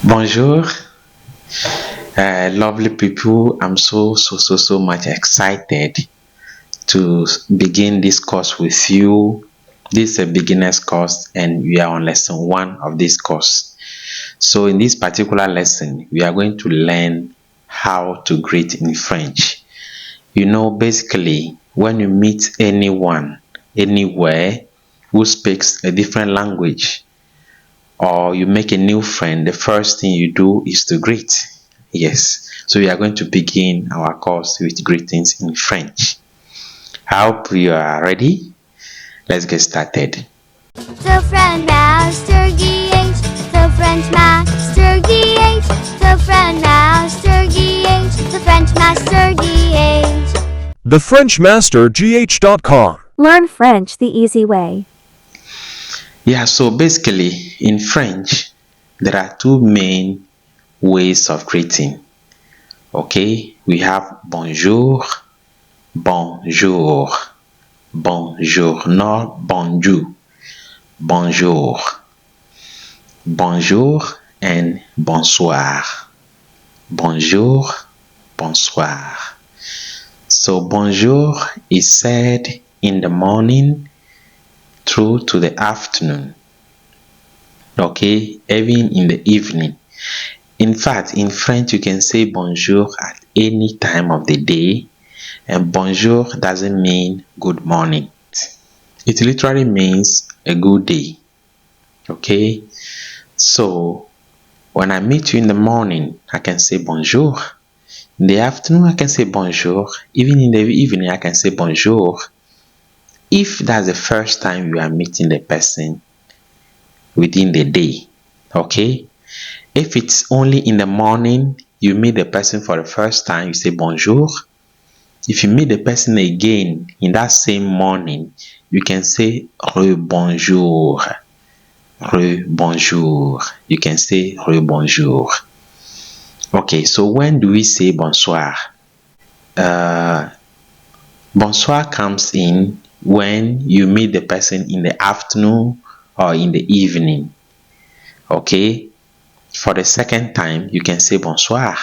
Bonjour, lovely people. I'm so much excited to begin this course with you. This is a beginner's course, and we are on lesson 1 of this course. So, in this particular lesson, we are going to learn how to greet in French. You know, basically, when you meet anyone, anywhere, who speaks a different language, or you make a new friend, the first thing you do is to greet. Yes, so we are going to begin our course with greetings in French. I hope you are ready. Let's get started. The French Master GH, the French Master GH, the French Master GH, the French Master GH. TheFrenchMasterGH.com. Learn French the easy way. Yeah, so basically in French, there are two main ways of greeting. Okay, we have bonjour, bonjour, bonjour, not bonjour, bonjour, bonjour, and bonsoir. Bonjour, bonsoir. So bonjour is said in the morning through to the afternoon. Okay, even in the evening. In fact, in French, you can say bonjour at any time of the day, and bonjour doesn't mean good morning. It literally means a good day. Okay, so when I meet you in the morning, I can say bonjour. In the afternoon, I can say bonjour. Even in the evening, I can say bonjour. If that's the first time you are meeting the person within the day, okay? If it's only in the morning, you meet the person for the first time, you say bonjour. If you meet the person again in that same morning, you can say re-bonjour. Re-bonjour. You can say re-bonjour. Okay, so when do we say bonsoir? Bonsoir comes in when you meet the person in the afternoon or in the evening. Okay, for the second time, you can say bonsoir.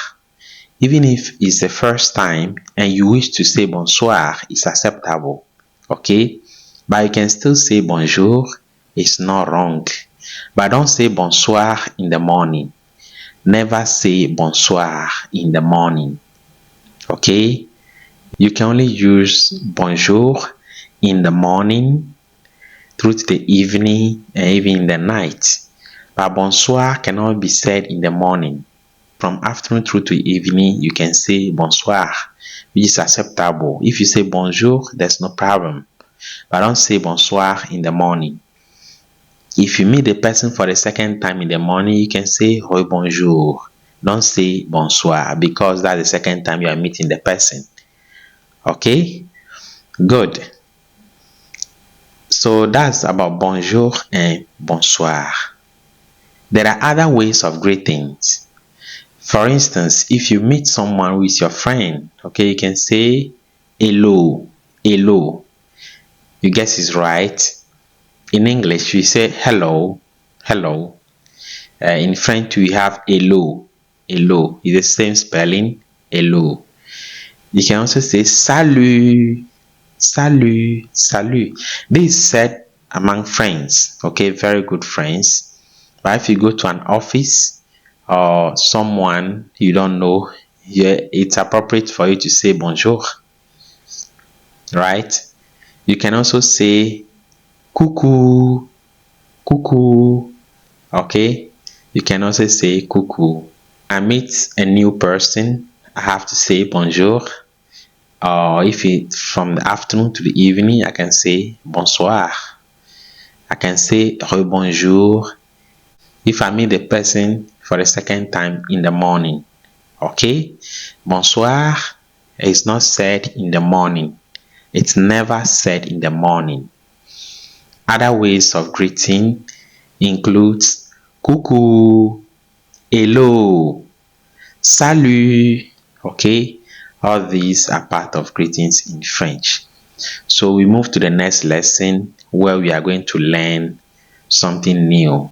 Even if it's the first time and you wish to say bonsoir, it's acceptable. Okay, but you can still say bonjour, it's not wrong. But don't say bonsoir in the morning. Never say bonsoir in the morning. Okay, you can only use bonjour in the morning, through to the evening, and even in the night. But bonsoir cannot be said in the morning. From afternoon through to evening, you can say bonsoir, which is acceptable. If you say bonjour, there's no problem. But don't say bonsoir in the morning. If you meet the person for the second time in the morning, you can say re-bonjour. Don't say bonsoir, because that's the second time you are meeting the person. Okay? Good. So that's about bonjour and bonsoir. There are other ways of greetings. For instance, if you meet someone with your friend, okay, you can say hello, hello. You guess it's right. In English, we say hello, hello. In French, we have hello, hello. It's the same spelling, hello. You can also say salut, salut, salut. This is said among friends, okay, very good friends. But if you go to an office or someone you don't know, it's appropriate for you to say bonjour, right? You can also say coucou, coucou, okay? You can also say coucou. I meet a new person, I have to say bonjour. Or if it's from the afternoon to the evening, I can say bonsoir. I can say re-bonjour if I meet the person for the second time in the morning. Okay? Bonsoir is not said in the morning. It's never said in the morning. Other ways of greeting includes coucou, hello, salut. Okay? All these are part of greetings in French. So we move to the next lesson where we are going to learn something new.